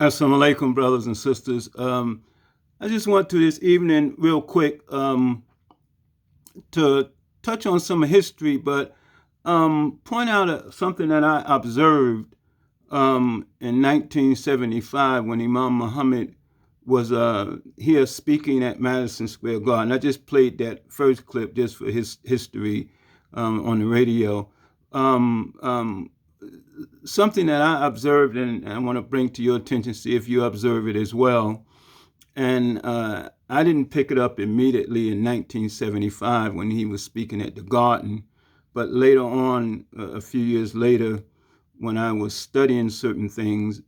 Assalamu alaikum, brothers and sisters. I just want to this evening, real quick, to touch on some history, but point out something that I observed in 1975 when Imam Mohammed was here speaking at Madison Square Garden. I just played that first clip just for his history on the radio. Something that I observed, and I want to bring to your attention, see if you observe it as well. And I didn't pick it up immediately in 1975 when he was speaking at the garden, but later on, a few years later, when I was studying certain things,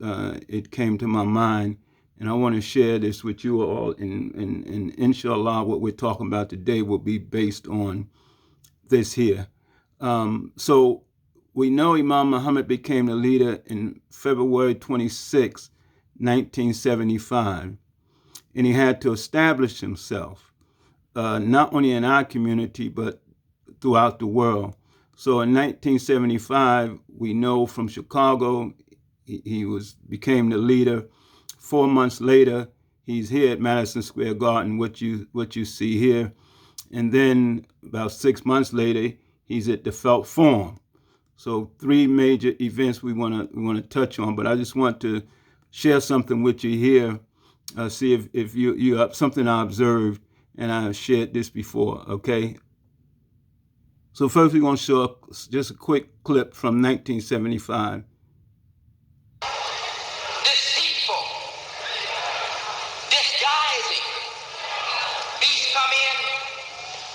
it came to my mind, and I want to share this with you all. And inshallah, what we're talking about today will be based on this here. So we know Imam Muhammad became the leader in February 26, 1975, and he had to establish himself, not only in our community, but throughout the world. So in 1975, we know from Chicago, he became the leader. 4 months later, he's here at Madison Square Garden, what you see here. And then about 6 months later, he's at the Felt Forum. So 3 major events we want to touch on, but I just want to share something with you here. See if you have something I observed, and I have shared this before. Okay. So first, we're going to show just a quick clip from 1975. Deceitful, disguising. He's come in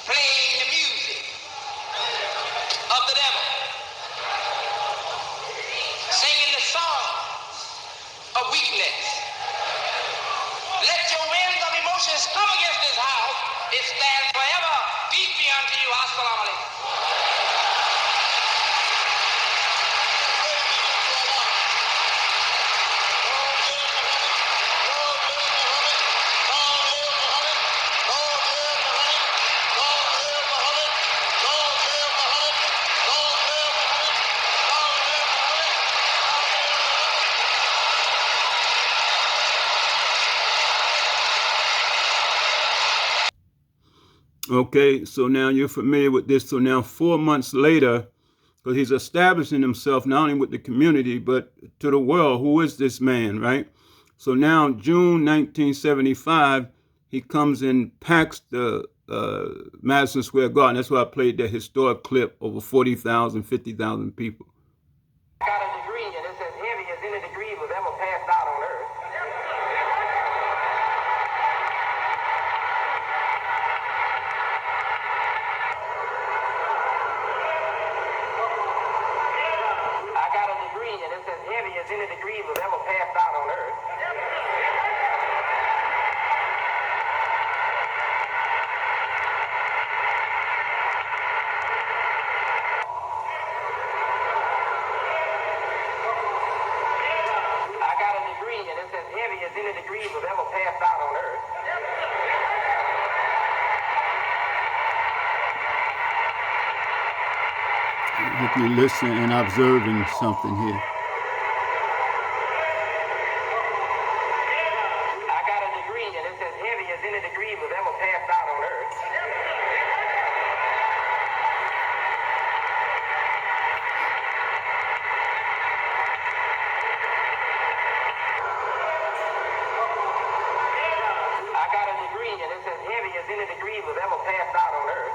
playing the music of the devil, singing the songs of weakness. Let your winds of emotions come against this house. It stands forever. Peace be unto you. Assalamu alaikum. Okay, so now you're familiar with this. So now 4 months later, because he's establishing himself not only with the community, but to the world, who is this man, right? So now June 1975, he comes and packs the Madison Square Garden. That's why I played that historic clip, over 40,000, 50,000 people. I got a degree, and it's as heavy as any degree was ever passed out on earth. And it's as heavy as any degree was ever passed out on earth. I got a degree, and it's as heavy as any degree was ever passed out on earth. I hope you're listening and observing something here. I got a degree, and it's as heavy as any degree was ever passed out on earth. I got a degree, and it's as heavy as any degree was ever passed out on earth.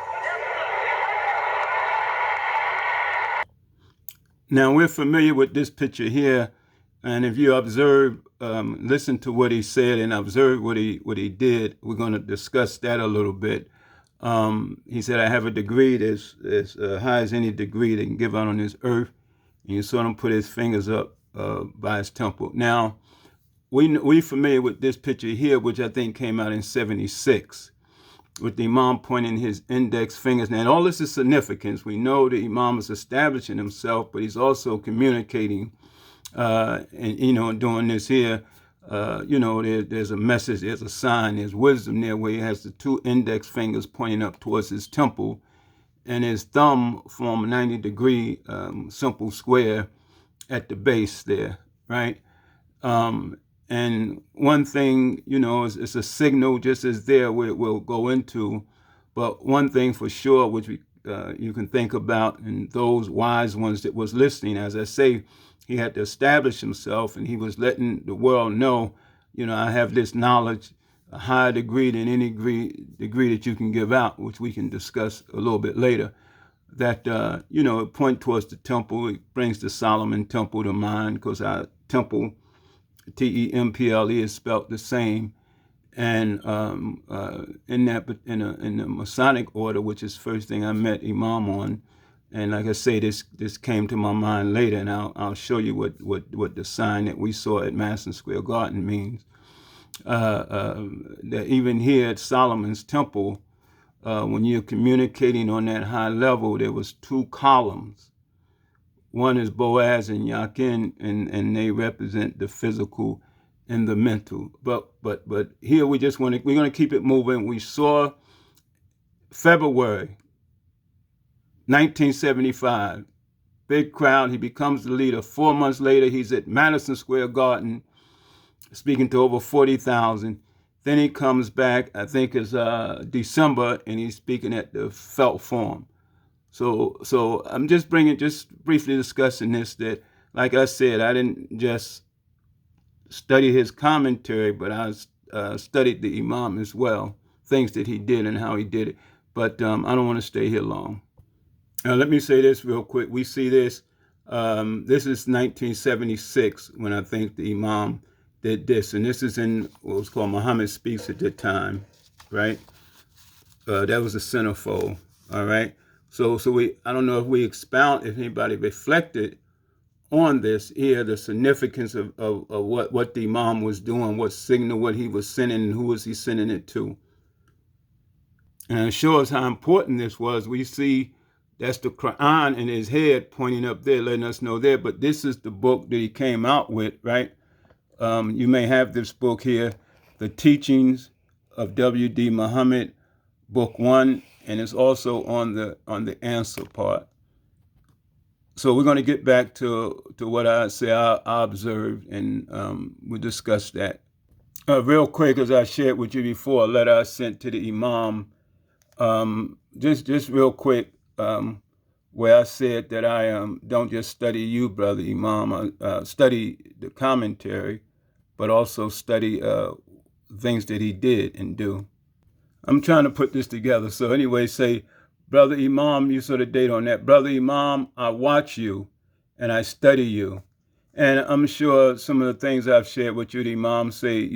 Now, we're familiar with this picture here, and if you observe, listen to what he said and observe what he did, we're going to discuss that a little bit. He said, I have a degree that's as high as any degree they can give out on this earth. And you saw him put his fingers up by his temple. Now, we familiar with this picture here, which I think came out in 76. With the Imam pointing his index fingers. Now, all this is significance. We know the Imam is establishing himself, but he's also communicating, and doing this here. There's a message, there's a sign, there's wisdom there, where he has the 2 index fingers pointing up towards his temple, and his thumb form a 90-degree simple square at the base there, right? And one thing, it's a signal just as there we'll go into. But one thing for sure, which you can think about, and those wise ones that was listening, as I say, he had to establish himself, and he was letting the world know, I have this knowledge, a higher degree than any degree that you can give out, which we can discuss a little bit later. That it point towards the temple. It brings the Solomon temple to mind, because our temple, Temple, is spelled the same. And in the Masonic order, which is the first thing I met Imam on, and like I say, this came to my mind later, and I'll show you what the sign that we saw at Madison Square Garden means. That even here at Solomon's Temple, when you're communicating on that high level, there was two columns. One is Boaz and Yakin, and they represent the physical and the mental. But here we're going to keep it moving. We saw February 1975, big crowd. He becomes the leader. 4 months later, he's at Madison Square Garden, speaking to over 40,000. Then he comes back, I think it's December, and he's speaking at the Felt Forum. So I'm just briefly discussing this, that, like I said, I didn't just study his commentary, but I studied the Imam as well, things that he did and how he did it. But I don't want to stay here long. Let me say this real quick. We see this. This is 1976 when I think the Imam did this, and this is in what was called Mohammed Speaks at the time, right? That was the centerfold. All right. So I don't know if anybody reflected on this here, the significance of what the Imam was doing, what signal, what he was sending, and who was he sending it to. And it shows how important this was. We see that's the Quran in his head pointing up there, letting us know there. But this is the book that he came out with, right? You may have this book here, The Teachings of W.D. Muhammad, Book 1, and it's also on the answer part. So we're going to get back to what I say I observed, and we'll discuss that. Real quick, as I shared with you before, a letter I sent to the Imam, just real quick, where I said that I don't just study you, Brother Imam, study the commentary, but also study things that he did and do. I'm trying to put this together. So anyway, say, Brother Imam, you sort of date on that. Brother Imam, I watch you and I study you. And I'm sure some of the things I've shared with you, the Imam say,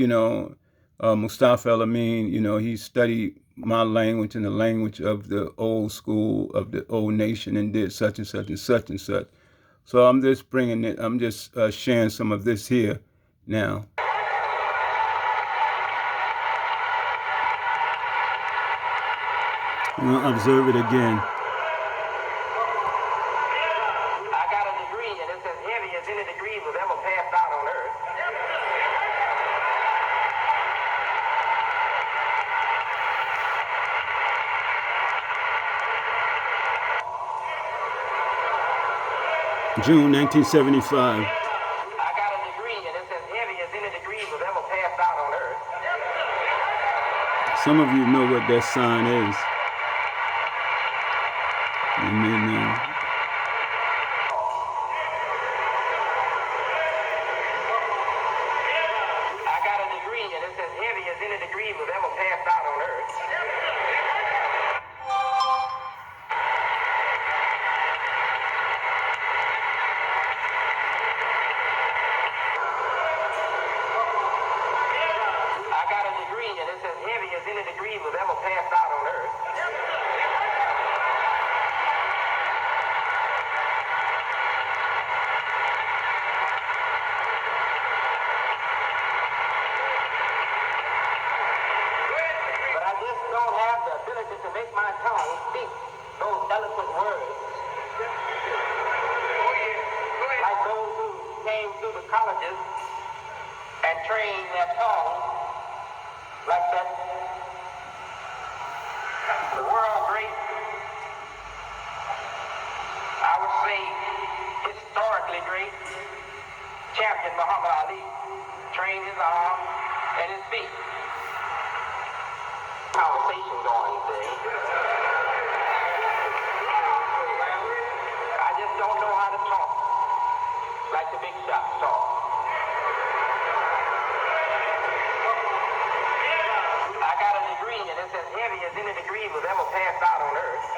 Mustafa El-Amin, he studied my language and the language of the old school, of the old nation, and did such and such and such and such. So I'm just bringing it, I'm just sharing some of this here now. Observe it again. I got a degree, and it's as heavy as any degree was ever passed out on earth. June 1975. I got a degree, and it's as heavy as any degree was ever passed out on earth. Some of you know what that sign is. You may know. I got a degree, and it's as heavy as any degree was ever passed out on earth. I got a degree, and it's as heavy as any degree was ever passed out on earth. But I just don't have the ability to make my tongue speak those eloquent words like those who came through the colleges and trained their tongue like that. The world great, I would say historically great, champion Muhammad Ali trained his arm and his feet. Conversation going there. I just don't know how to talk like the big shots talk. I got a degree and it's as heavy as any degree was ever passed out on earth.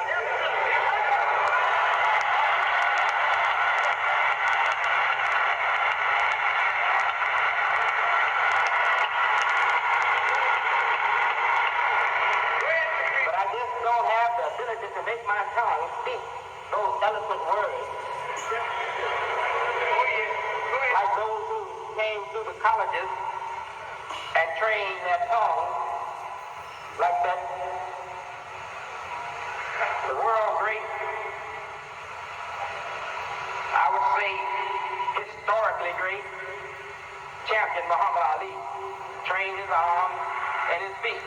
But I just don't have the ability to make my tongue speak those eloquent words like those who came through the colleges and trained their tongue like that. The world great, I would say historically great, champion Muhammad Ali trained his arms and his feet.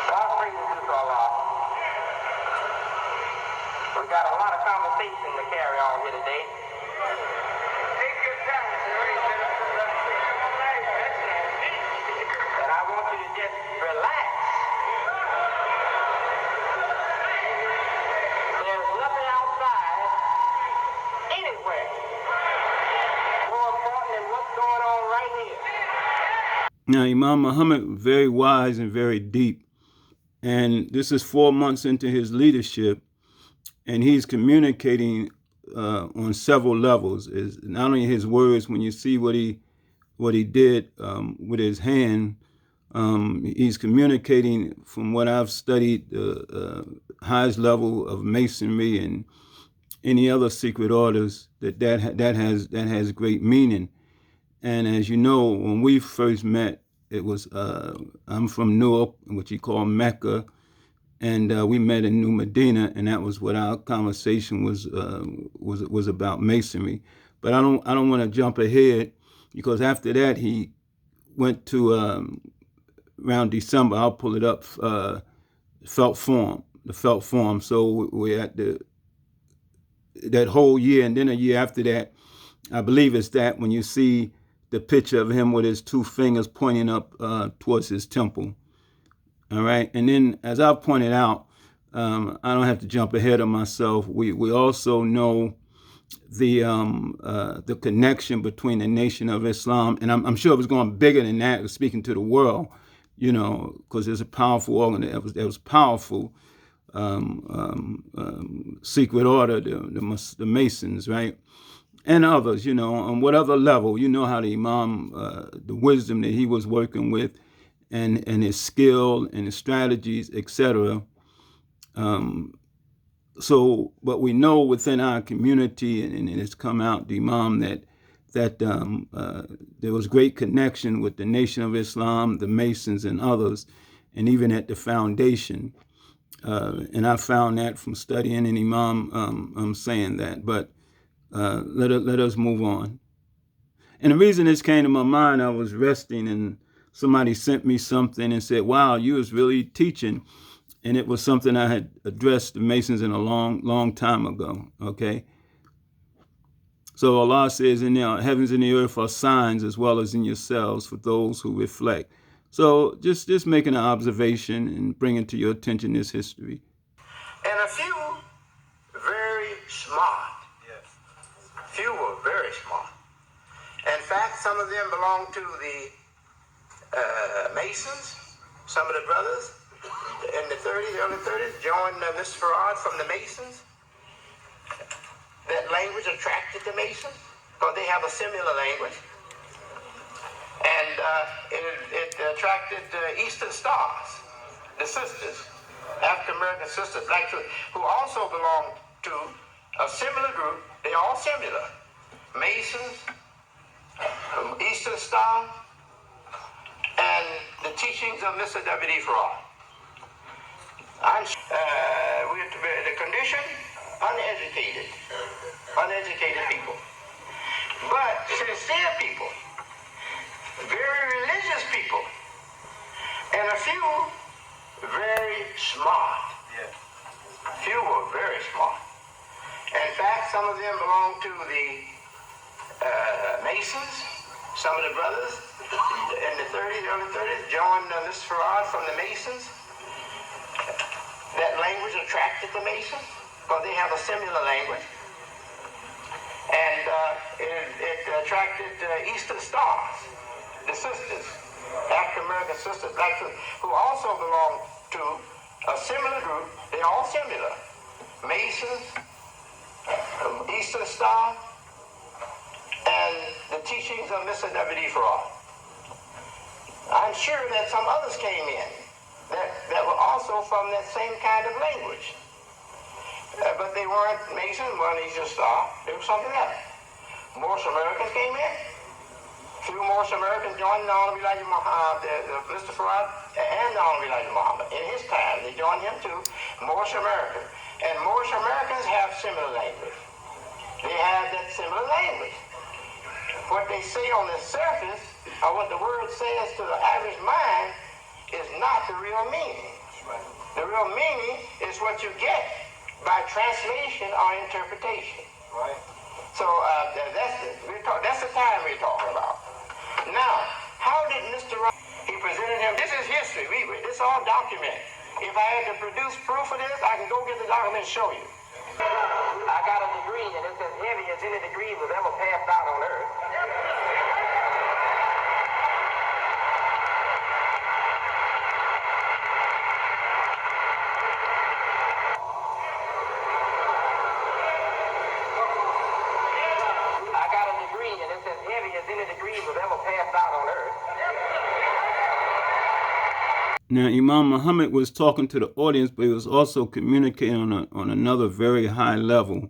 God praises to Allah. We got a lot of conversation to carry on here today. Take your time, and I want you to just relax. There's nothing outside anywhere more important than what's going on right here. Now, Imam Muhammad, very wise and very deep. And this is 4 months into his leadership, and he's communicating on several levels. Is not only his words, when you see what he did with his hand, he's communicating from what I've studied the highest level of Masonry and any other secret orders that has great meaning. And as you know, when we first met, it was I'm from Newark, which you call Mecca, and we met in New Medina, and that was what our conversation was about, Masonry. But I don't want to jump ahead, because after that he went to around December. I'll pull it up. The felt form. So we're at that whole year, and then a year after that, I believe it's that when you see the picture of him with his two fingers pointing up towards his temple. All right. And then, as I've pointed out, I don't have to jump ahead of myself. We also know the connection between the Nation of Islam, and I'm sure it was going bigger than that. It was speaking to the world, because there's a powerful organ that was powerful. Secret order, the Masons, right? And others, on whatever level, how the Imam, the wisdom that he was working with, and his skill and his strategies, etc. But we know within our community, and it's come out, the Imam, that there was great connection with the Nation of Islam, the Masons, and others, and even at the foundation. And I found that from studying, and Imam saying that. But let us move on. And the reason this came to my mind, I was resting, and somebody sent me something and said, "Wow, you was really teaching." And it was something I had addressed the Masons in a long time ago. Okay. So Allah says in there, heavens and the earth are signs as well as in yourselves for those who reflect. So just making an observation and bringing to your attention this history. And a few very smart. Yes. Few were very smart. In fact, some of them belonged to the Masons. Some of the brothers in the early 30s, joined Mr. Farad from the Masons. That language attracted the Masons because they have a similar language. And it attracted Eastern Stars, the sisters, African-American sisters, black sisters, who also belong to a similar group. They're all similar. Masons, Eastern Star, and the teachings of Mr. W.D. Farad. The condition, uneducated people. But sincere people, very religious people, and a few very smart. Yeah. Few were very smart. In fact, some of them belong to the Masons. Some of the brothers in the 30s, early 30s, joined this fraud from the Masons. That language attracted the Masons because they have a similar language. And it attracted Eastern Stars, the sisters, African-American sisters, black sisters, who also belong to a similar group. They're all similar. Masons, Eastern Star, and the teachings of Mr. W.D. Farrar. I'm sure that some others came in that were also from that same kind of language. But they weren't Mason, weren't Eastern Star. They were something else. Moorish Americans came in. Few Moorish Americans joined the Honorable Elijah Muhammad, Mr. Farad, and the Honorable Elijah Muhammad. In his time, they joined him too, Moorish Americans. And Moorish Americans have similar language. They have that similar language. What they say on the surface, or what the word says to the average mind, is not the real meaning. The real meaning is what you get by translation or interpretation. Right. So that's the time we're talking about. Now, how did Mr. He presented him, this is history, this is all documented. If I had to produce proof of this, I can go get the document and show you. I got a degree, and it's as heavy as any degree was ever passed out on earth. I got a degree, and it's as heavy as any degree was ever passed out on earth. Now, Imam Mohammed was talking to the audience, but he was also communicating on another very high level.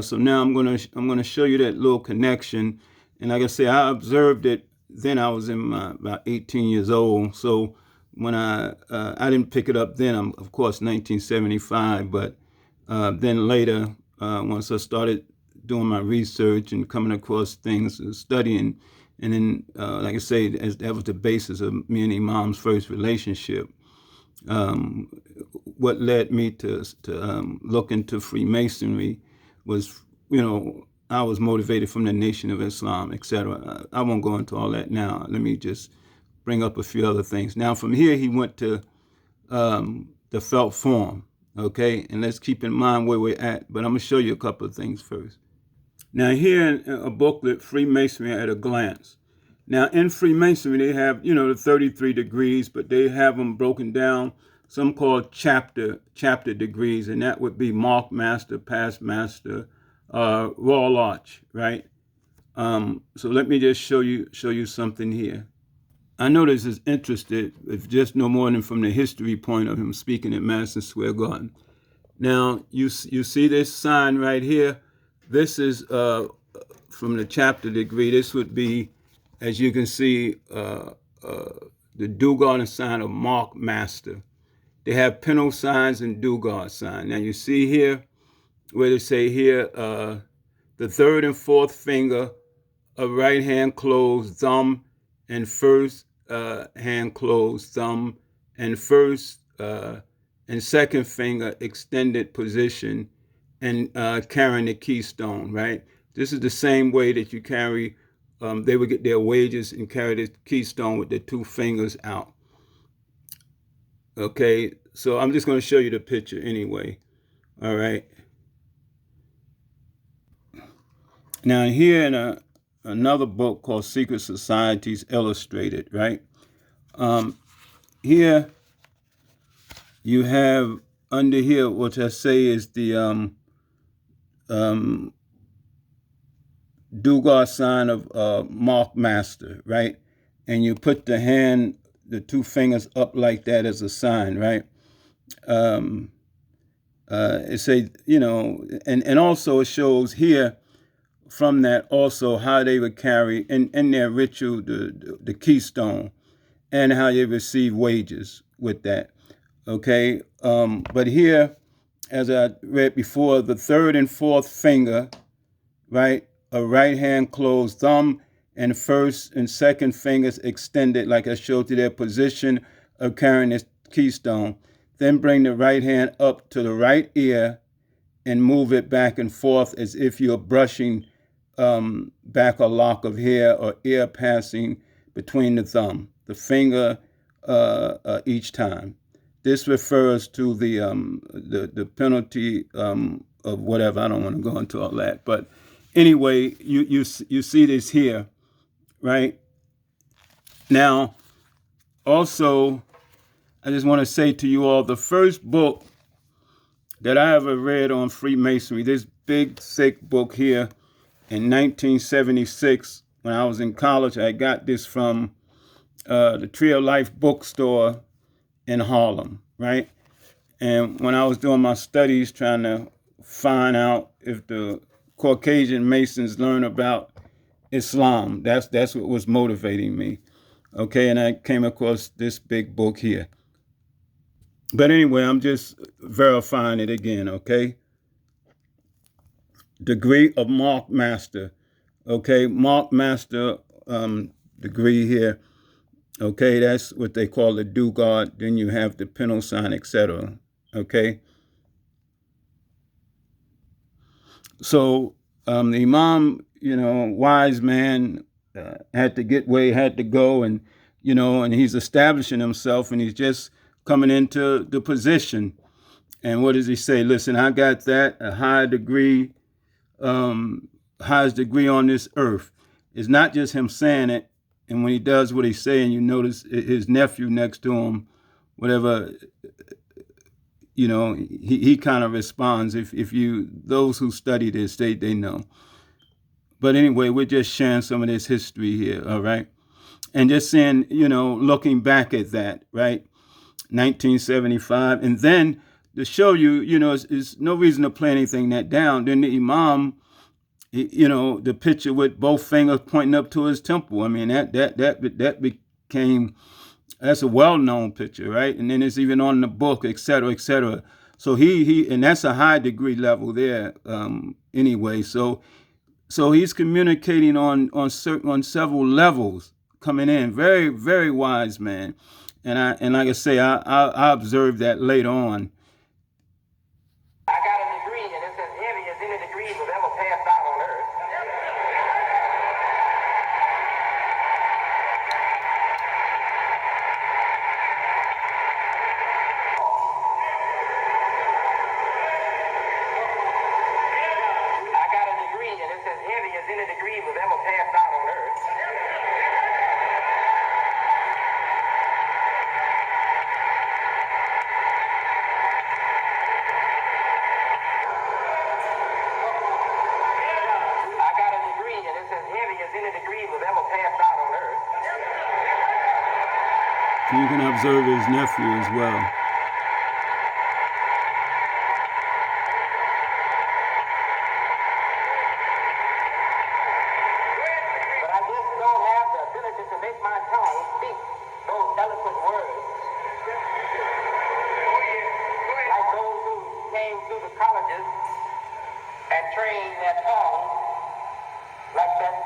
So now I'm gonna show you that little connection. And like I say, I observed it. Then I was in about 18 years old. So when I didn't pick it up then, I'm of course 1975. But then later, once I started doing my research and coming across things, studying. And then, like I say, that was the basis of me and Imam's first relationship. What led me to look into Freemasonry was, I was motivated from the Nation of Islam, etc. I won't go into all that now. Let me just bring up a few other things. Now, from here, he went to the felt form, okay? And let's keep in mind where we're at. But I'm going to show you a couple of things first. Now, here in a booklet, Freemasonry at a Glance. Now, in Freemasonry, they have, the 33 degrees, but they have them broken down, some called chapter degrees, and that would be Mark Master, Past Master, Royal Arch, right? So let me just show you something here. I know this is interested, if just no more than from the history point of him speaking at Madison Square Garden. Now, you see this sign right here? This is from the chapter degree. This would be, as you can see, the Dugard sign of Mark Master. They have Pinot signs and Dugard sign. Now you see here where they say here, the third and fourth finger of right hand closed, thumb, and first hand closed, thumb, and first and second finger extended position, and carrying the keystone, right? This is the same way that you carry, they would get their wages and carry the keystone with their two fingers out. Okay, so I'm just going to show you the picture anyway. All right. Now here in another book called Secret Societies Illustrated, right? Here you have under here, what I say is the Dugard sign of Mark Master, right? And you put the two fingers up like that as a sign, right? It say, and also it shows here from that also how they would carry in their ritual the keystone and how they receive wages with that. Okay, but here, as I read before, the third and fourth finger, right, a right hand closed, thumb and first and second fingers extended, like I showed you their position of carrying this keystone. Then bring the right hand up to the right ear and move it back and forth as if you're brushing back a lock of hair or air passing between the thumb, the finger each time. This refers to the penalty of whatever. I don't want to go into all that, but anyway, you see this here, right? Now, also, I just want to say to you all, the first book that I ever read on Freemasonry, this big, thick book here in 1976, when I was in college, I got this from the Tree of Life bookstore in Harlem, right? And when I was doing my studies trying to find out if the Caucasian Masons learn about Islam, that's what was motivating me. Okay, and I came across this big book here. But anyway, I'm just verifying it again, okay? Degree of Mark Master. Okay, Mark Master degree here. Okay, that's what they call the Dugard. Then you have the penal sign, etc. Okay. So the Imam, wise man, had to get where he had to go, and and he's establishing himself, and he's just coming into the position. And what does he say? Listen, I got that, a high degree, highest degree on this earth. It's not just him saying it. And when he does what he's saying, you notice his nephew next to him, whatever, he kind of responds. If you, those who study this, they know. But anyway, we're just sharing some of this history here, all right? And just saying, looking back at that, right? 1975. And then to show you, it's no reason to play anything that down. Then the Imam, the picture with both fingers pointing up to his temple. I mean, that became, that's a well-known picture, right? And then it's even on the book, et cetera, et cetera. So he and that's a high degree level there, anyway. So he's communicating on several levels coming in. Very, very wise man. And like I say, I observed that later on. I got a degree, and it's as heavy as any degree was ever passed out on earth. I got a degree, and it's as heavy as any degree was ever passed out on earth. You can observe his nephew as well. But I just don't have the ability to make my tongue speak those eloquent words. Like those who came through the colleges and trained their tongue like that.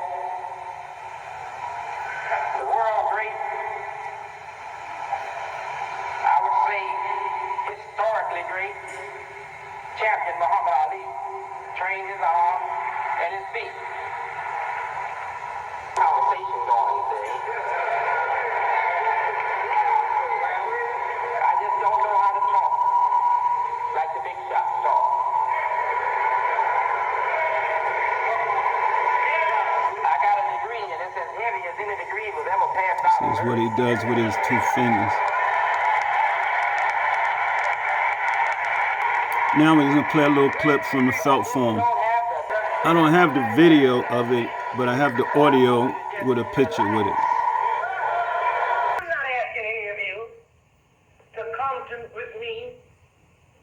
The world great, I would say historically great, champion Muhammad Ali trained his arms and his feet. Conversation going there. I just don't know how to talk like the big shots talk. I got a degree, and it's as heavy as any degree was ever passed out. This is what he does with his two fingers. Now we're going to play a little clip from the felt form. I don't have the video of it, but I have the audio with a picture with it. I'm not asking any of you to come with me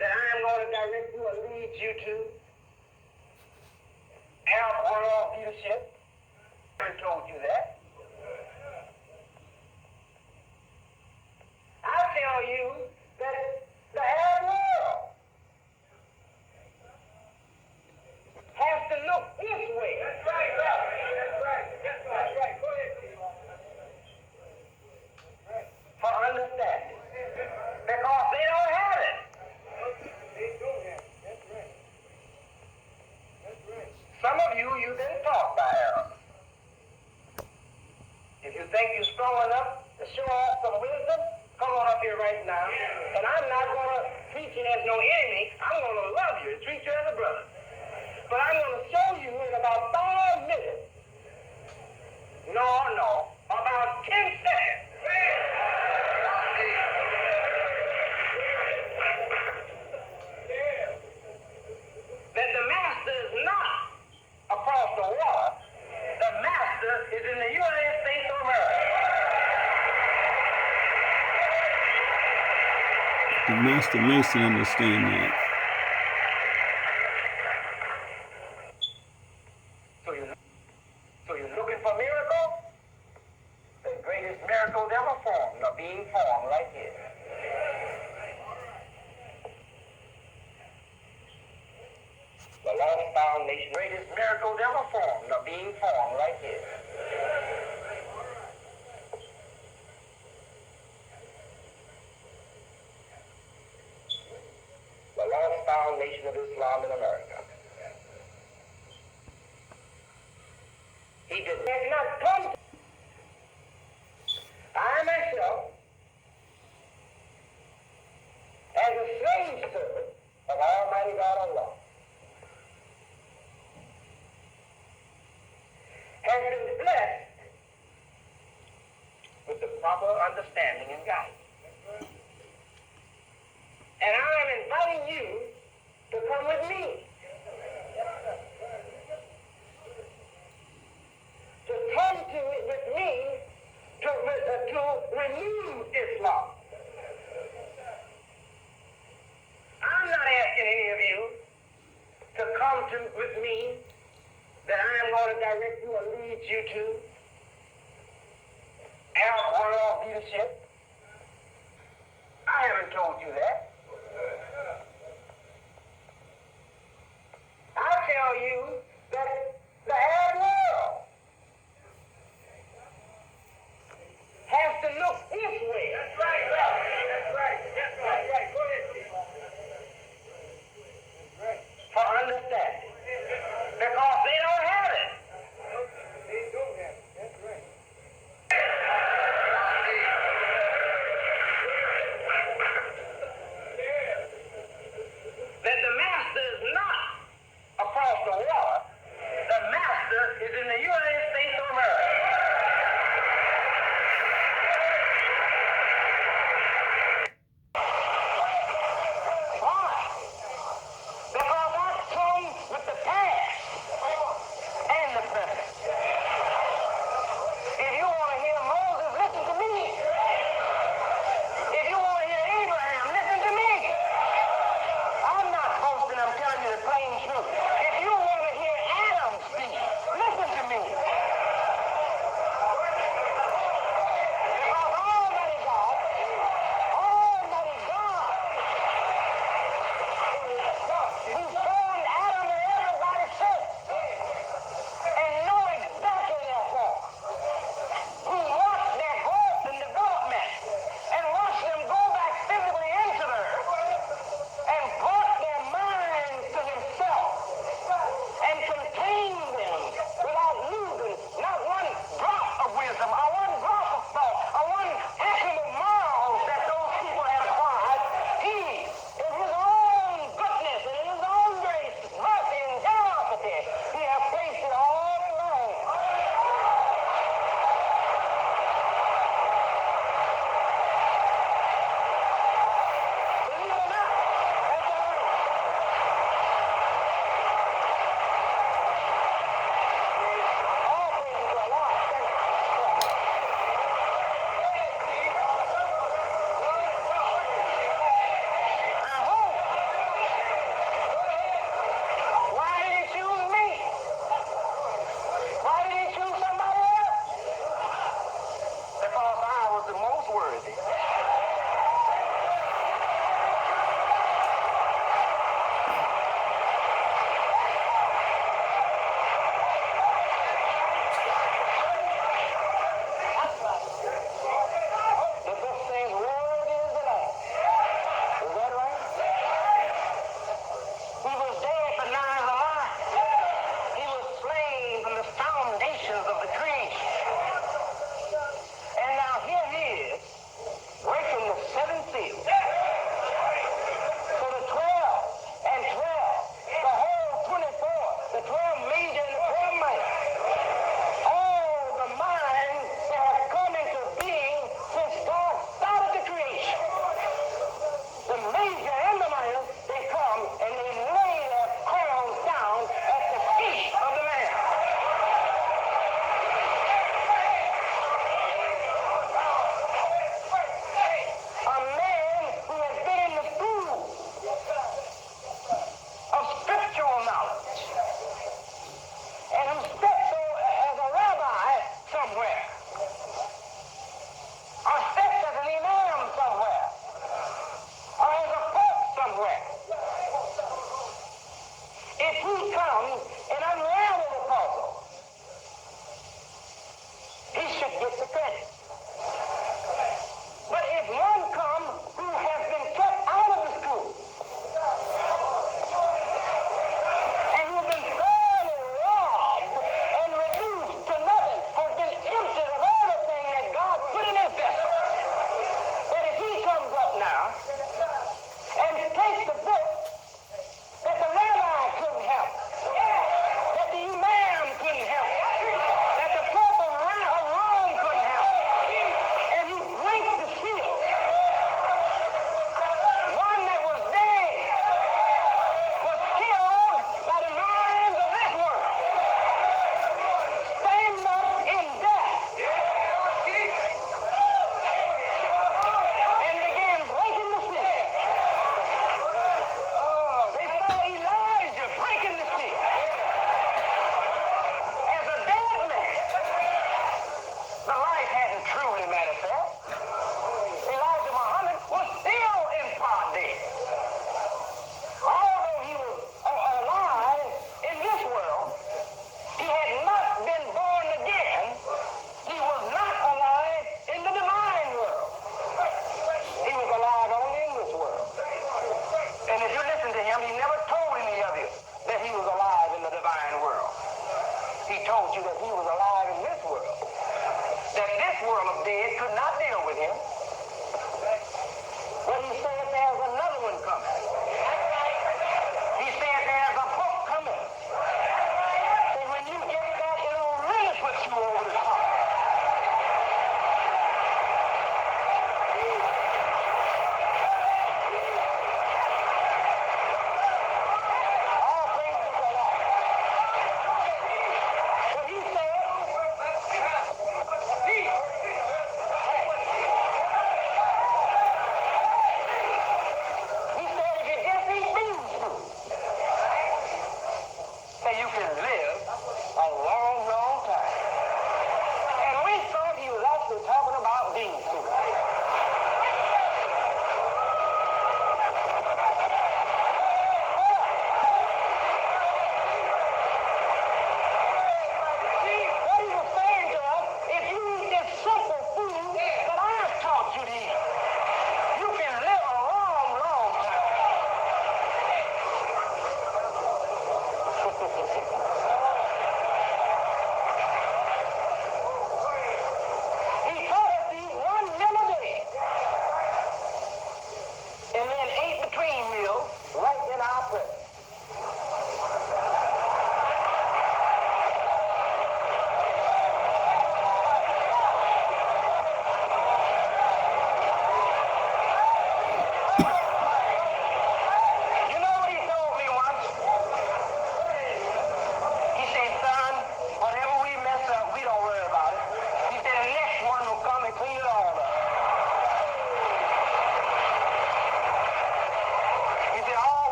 that I am going to direct you or lead you to help world leadership. I told you that. I tell you that the whole world has to look this way. That's right, brother. That's right. That's right. Go ahead, Steve. For understanding. Because they don't have it. They don't have it. That's right. strong enough to show off some wisdom, come on up here right now. And I'm not going to treat you as no enemy. I'm going to love you and treat you as a brother. But I'm going to show you in about 5 minutes. No, about 10 seconds. That the master is not across the water. The master is in the United States of America. The Master Mason understand that. So you're looking for miracles? The greatest miracles ever formed are being formed right here. The lost found nation, greatest miracles ever formed are being formed right here. The lost found nation of Islam in America. He did not come to I myself, as a slave servant of Almighty God Allah, has been blessed with the proper understanding and guidance. And I am inviting you to come with me. To come to it with me to remove Islam. I'm not asking any of you to come with me that I am going to direct you or lead you to Arab world leadership. I haven't told you that. I tell you that the Arab world has to look this way. That's right. Go ahead, Steve. For understanding. Because they don't have it. They don't have it. That's right.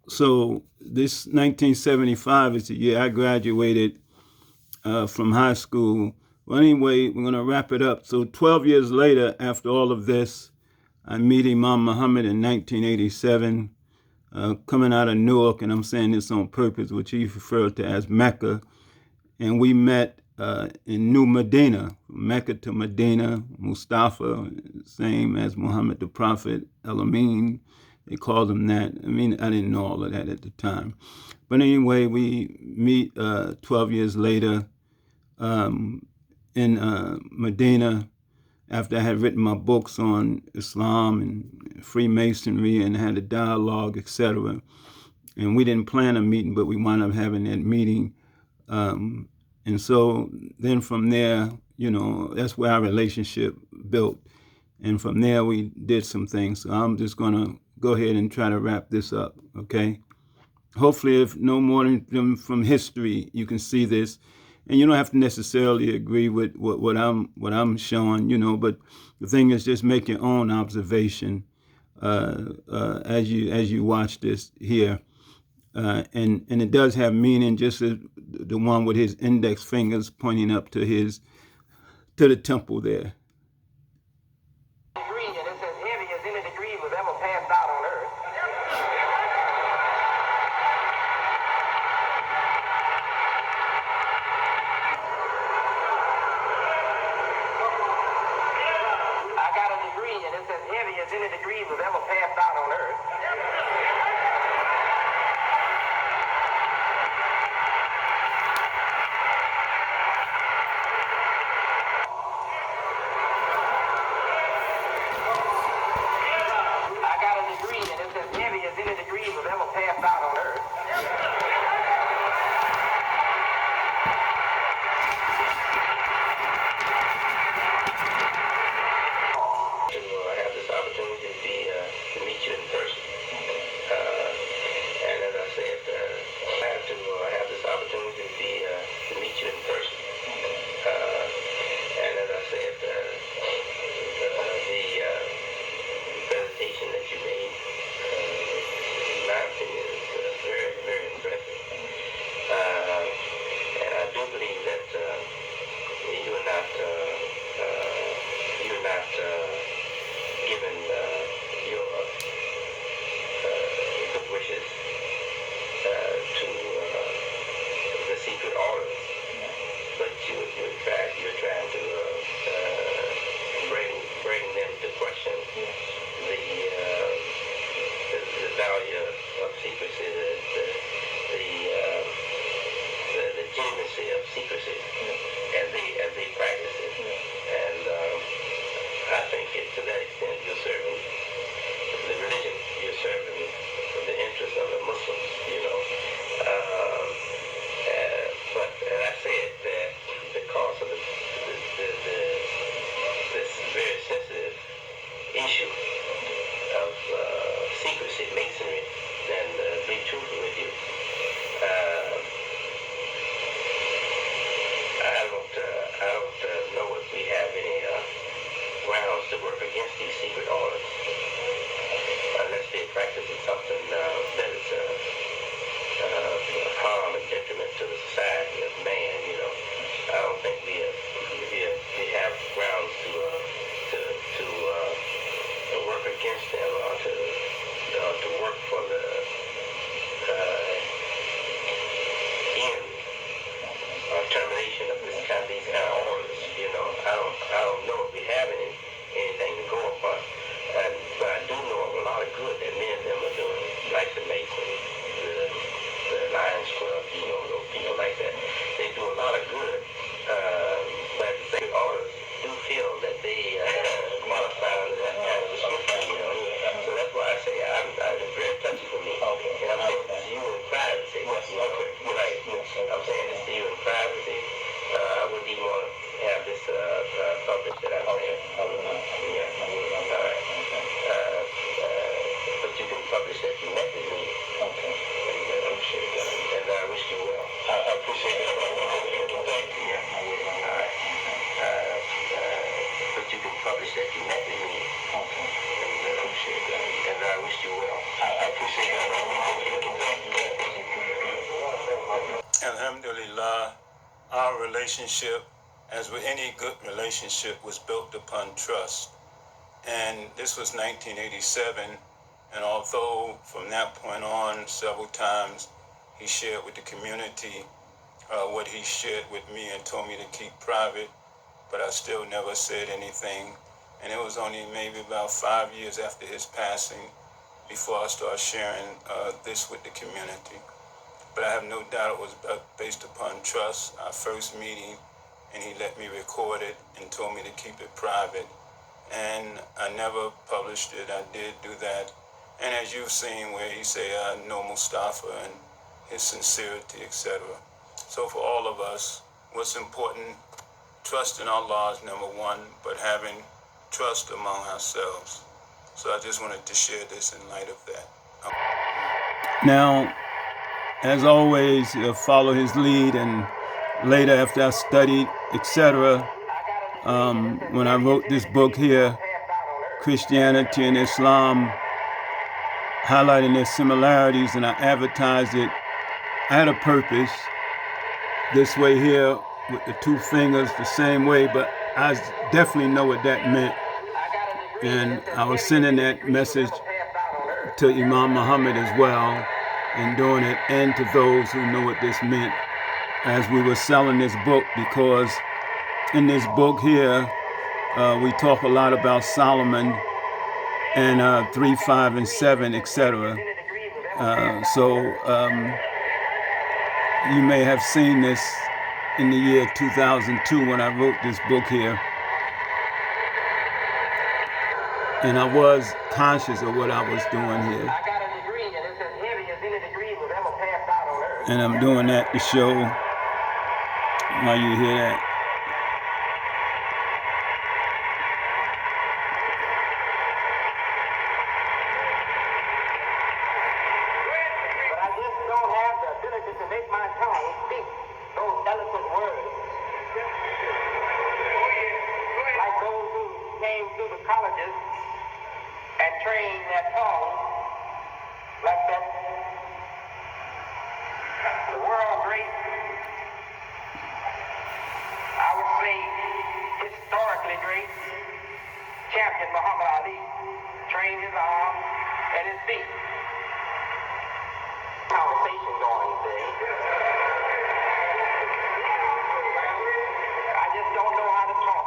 So this 1975 is the year I graduated from high school. Well, anyway, we're going to wrap it up. So 12 years later, after all of this, I meet Imam Mohammed in 1987, coming out of Newark, and I'm saying this on purpose, which he referred to as Mecca. And we met in New Medina, Mecca to Medina, Mustafa, same as Muhammad the Prophet, El-Amin. They called him that. I mean, I didn't know all of that at the time. But anyway, we meet 12 years later in Medina after I had written my books on Islam and Freemasonry and had a dialogue, etc. And we didn't plan a meeting, but we wound up having that meeting. And so then from there, that's where our relationship built. And from there, we did some things. So I'm just going to go ahead and try to wrap this up, okay? Hopefully, if no more than from history, you can see this. And you don't have to necessarily agree with what I'm showing, but the thing is just make your own observation as you watch this here. And it does have meaning, just as the one with his index fingers pointing up to the temple there. Degree, and it's as heavy as any degree was ever passed out on earth. I got a degree, and it's as heavy as any degree was ever passed out on earth. Alhamdulillah, our relationship, as with any good relationship, was built upon trust. And this was 1987, and although from that point on several times he shared with the community what he shared with me and told me to keep private, but I still never said anything. And it was only maybe about 5 years after his passing before I started sharing this with the community. But I have no doubt it was based upon trust. Our first meeting, and he let me record it and told me to keep it private. And I never published it. I did do that. And as you've seen where he say, I know Mustafa and his sincerity, etc. So for all of us, what's important, trust in Allah is number one, but having trust among ourselves. So I just wanted to share this in light of that. Now, as always, follow his lead, and later after I studied, etc., when I wrote this book here, Christianity and Islam, highlighting their similarities, and I advertised it, I had a purpose. This way here, with the two fingers, the same way, but I definitely know what that meant. And I was sending that message to Imam Mohammed as well, and doing it, and to those who know what this meant as we were selling this book, because in this book here, we talk a lot about Solomon and 3, 5, and 7, etc. So you may have seen this in the year 2002 when I wrote this book here. And I was conscious of what I was doing here. And I'm doing that to show why you hear that. But I just don't have the ability to make my tongue speak those eloquent words. Like those who came through the colleges and trained their tongue like that. The world great, I would say historically great, champion Muhammad Ali trained his arms and his feet. Conversation going, see? I just don't know how to talk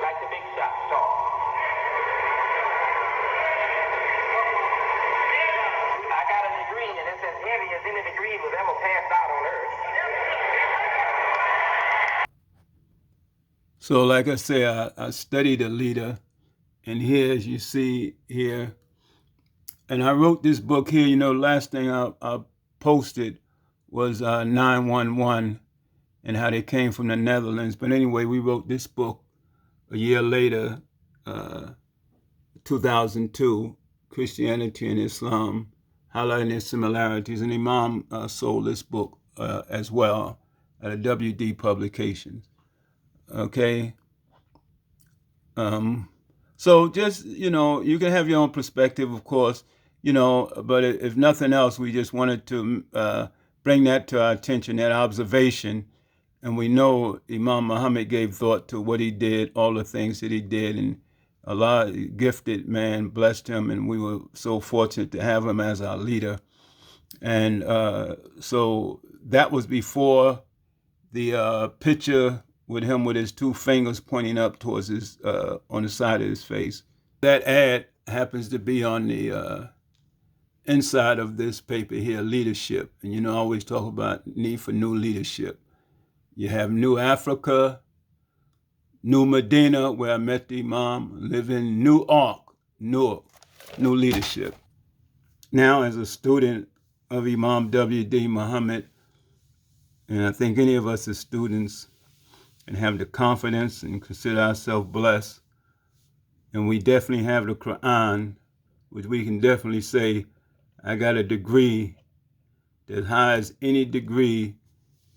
like the big shots talk. I got a degree, and it's as heavy as any degree was ever passed out on earth. So like I say, I studied a leader, and here, as you see here, and I wrote this book here, last thing I posted was 911 and how they came from the Netherlands. But anyway, we wrote this book a year later, 2002, Christianity and Islam, highlighting their similarities. And Imam sold this book as well at a WD Publications. Okay. So just, you can have your own perspective, of course, but if nothing else, we just wanted to bring that to our attention, that observation. And we know Imam Muhammad gave thought to what he did, all the things that he did, and Allah, gifted man, blessed him, and we were so fortunate to have him as our leader. And so that was before the picture with him with his two fingers pointing up towards his, on the side of his face. That ad happens to be on the inside of this paper here, leadership. And I always talk about need for new leadership. You have New Africa, New Medina, where I met the Imam, live in New Ark, New leadership. Now, as a student of Imam W.D. Muhammad, and I think any of us as students and have the confidence and consider ourselves blessed, and we definitely have the Quran, which we can definitely say, I got a degree as high as any degree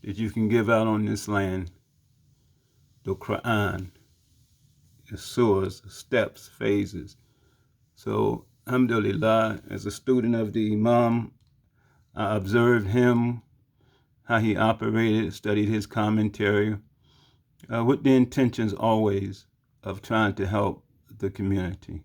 that you can give out on this land. The Quran, the surahs, the steps, phases. So, alhamdulillah, as a student of the Imam, I observed him, how he operated, studied his commentary, with the intentions always of trying to help the community.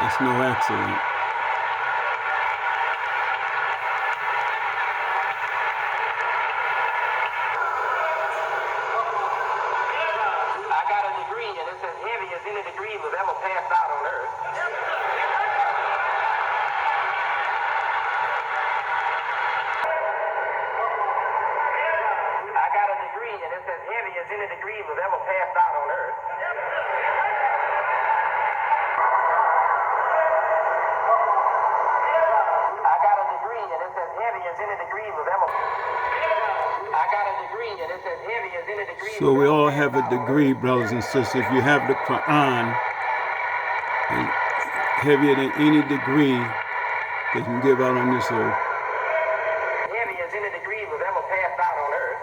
It's no accident. I got a degree, and it's as heavy as any degree was ever passed out on earth. I got a degree, and it's as heavy as any degree was ever passed out on earth. I got a degree, and it's as heavy as any degree was ever. I got a degree, and it's as heavy as any degree. So we all have a degree, brothers and sisters. If you have the Quran, and heavier than any degree that you can give out on this earth. Heavy as any degree was ever passed out on earth.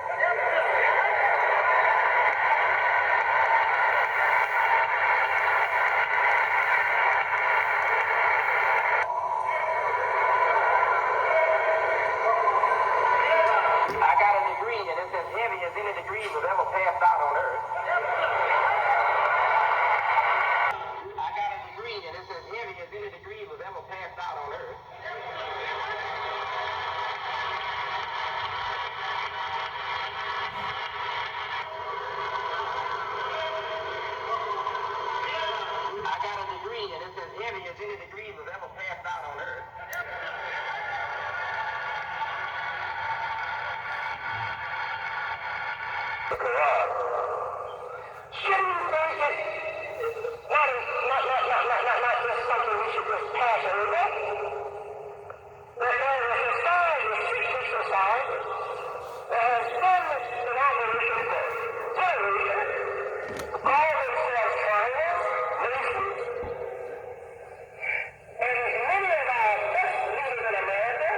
I got a degree, and it's as heavy as any degree was ever passed out on earth. I got a degree, and it's as heavy as any degree was ever passed out on earth. I got a degree, and it's as heavy as any degree was ever passed out on earth. Shouldn't you think that not just something we should just pass over? But there is a side, a secret side, that has done the denomination for terrorism, call themselves foreigners, nations, and many of our best leaders in America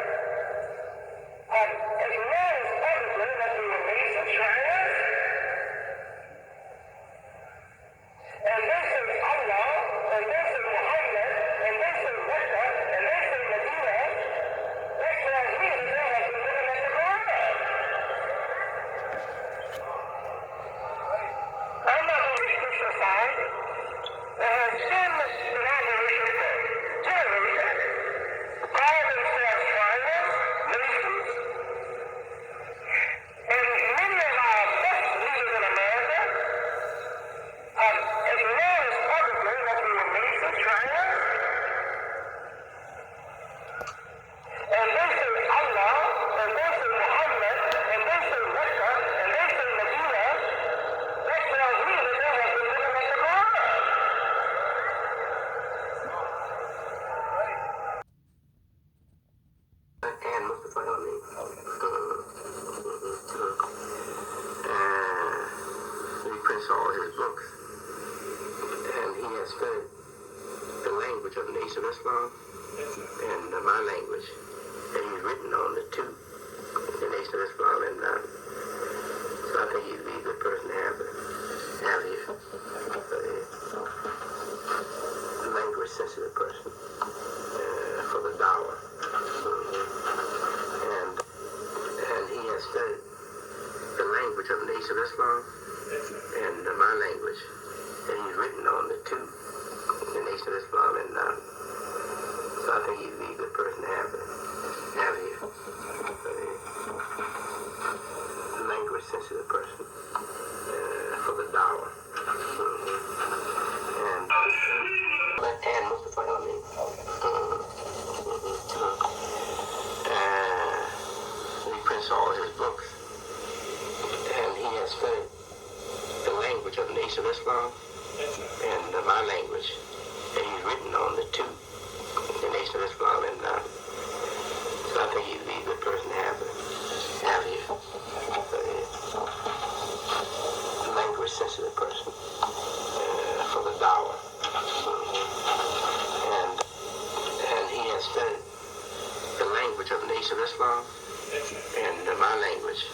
have acknowledged publicly that they were based in China. And they say Allah, and they say Mohammed, and they say Mecca, and they say Medina. That tells me that they have been living at the Quran. I'm not going to push aside. There has been denomination for terrorism, call themselves foreigners, nations, and many of our best leaders in America have acknowledged publicly that we were made for China. And they say Allah, and they say Muhammad, and they say Mecca, and they say Medina. That tells me that they have been living at the Quran. And Mustafa El-Amin. He prints all his books. And he has studied the language of the Nation of Islam and my language. And he's written on the two, the Nation of Islam and so I think he'd be a good person to have here. A language sensitive person for the Dawah. And he has studied the language of the Nation of Islam and my language. And he's written on the two, the Nation of Islam and so I think he'd be a good person to have here. A language sensitive person for the Dawah. And Mustafa El-Amin. He prints all his books. And he has studied the language of the Nation of Islam and my language, and he's written on the two, the Nation of Islam, and so I think he'd be a good person to have here. A language-sensitive person for the Dawah. And he has studied the language of the Nation of Islam and my language,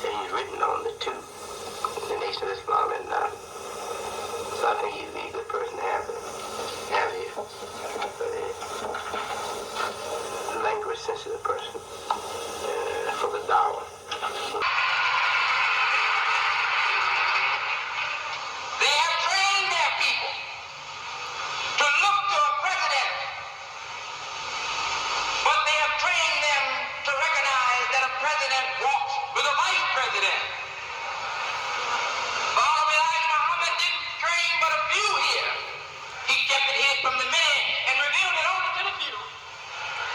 and he's written on the two, the Nation of Islam, and so I think he'd be a good person to have here. A language-sensitive person for the Dawah. They have trained their people to look to a president, but they have trained them to recognize that a president walks with a vice president. Mohammed didn't train but a few here. He kept it hid from the many and revealed it only to the few.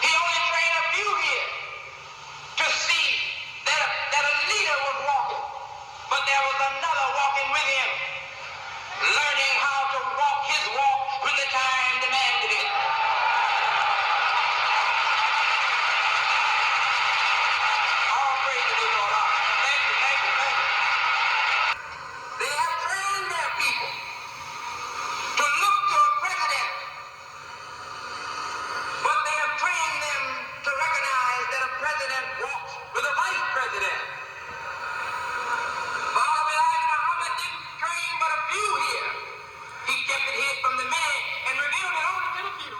He only trained a few here to see that a leader was walking, but there was another walking with him, learning how to walk his walk when the time demanded it. All praise to the Lord. Thank you, thank you, thank you. They have trained their people to look to a president, but they have trained them to recognize that a president walks with a vice president. Mohammed didn't train but a few here. He kept it hid from the many and revealed it only to the few.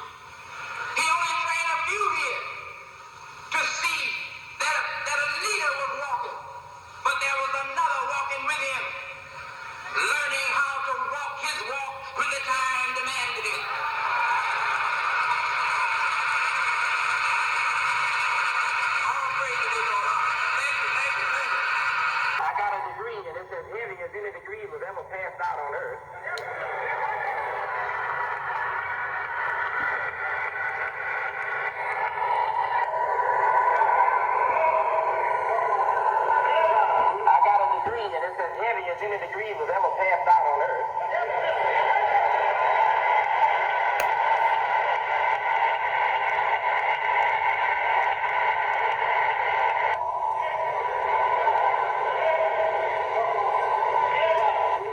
He only trained a few here to see that a leader was walking, but there was another walking with him, learning how to walk his walk when the time demanded it. All praise to the Lord. Thank you, thank you, thank you. I got a degree, and it's as heavy as any degree was ever passed out on earth. I got a degree, and it's as heavy as any degree was ever passed out on earth.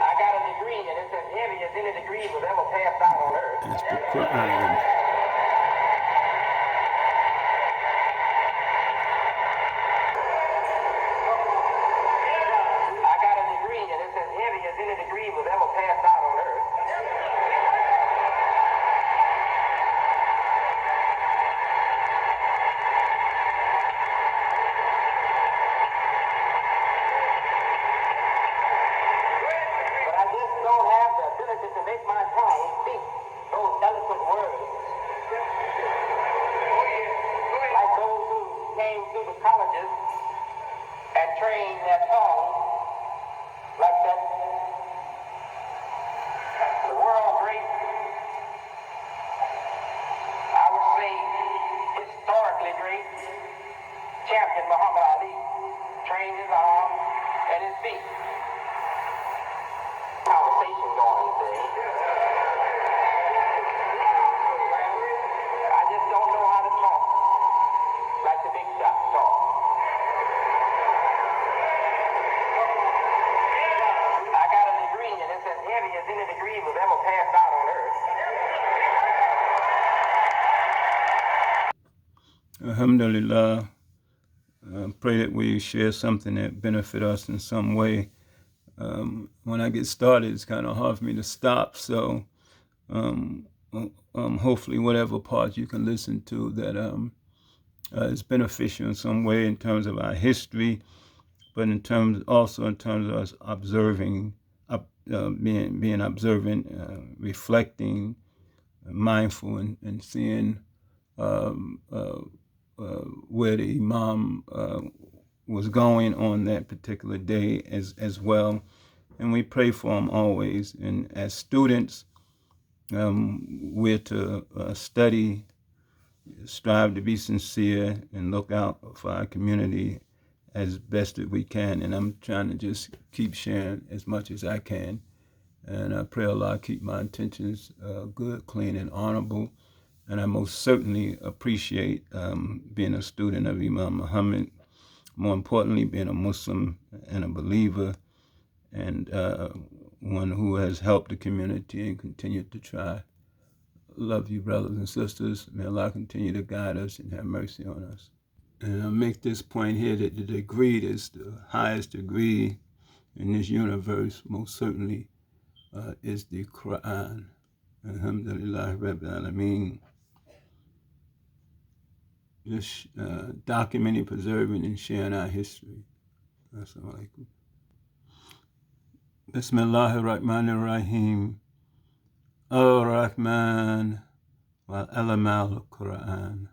I got a degree, and it's as heavy as any degree was ever passed out on earth. That's the Quran. I got a degree, and it's as heavy as any degree was ever passed out on earth. But I just don't have the ability to make my tongue speak those eloquent words. Like those who came through the colleges and trained their tongue like that. The world great, I would say historically great, champion Muhammad Ali trained his arms and his feet. Conversation going today. I just don't know how to talk like the big shots talk. I got a degree, and it's as heavy as any degree was ever passed out on earth. Alhamdulillah. Pray that we share something that benefit us in some way. When I get started, it's kind of hard for me to stop. So hopefully whatever part you can listen to that is beneficial in some way in terms of our history, but in terms of us observing, being observant, reflecting, mindful, and seeing where the Imam was going on that particular day as well. And we pray for him always. And as students, we're to study, strive to be sincere, and look out for our community as best as we can. And I'm trying to just keep sharing as much as I can. And I pray Allah keep my intentions good, clean, and honorable. And I most certainly appreciate being a student of Imam Mohammed. More importantly, being a Muslim and a believer, and one who has helped the community and continued to try. Love you, brothers and sisters. May Allah continue to guide us and have mercy on us. And I'll make this point here that the degree is the highest degree in this universe, most certainly, is the Quran. Alhamdulillah, Rabbil Alameen. Just documenting, preserving, and sharing our history. Assalamu alaikum. Bismillahir Rahmanir Rahim. Ar-Rahman wal-Alamal Quran.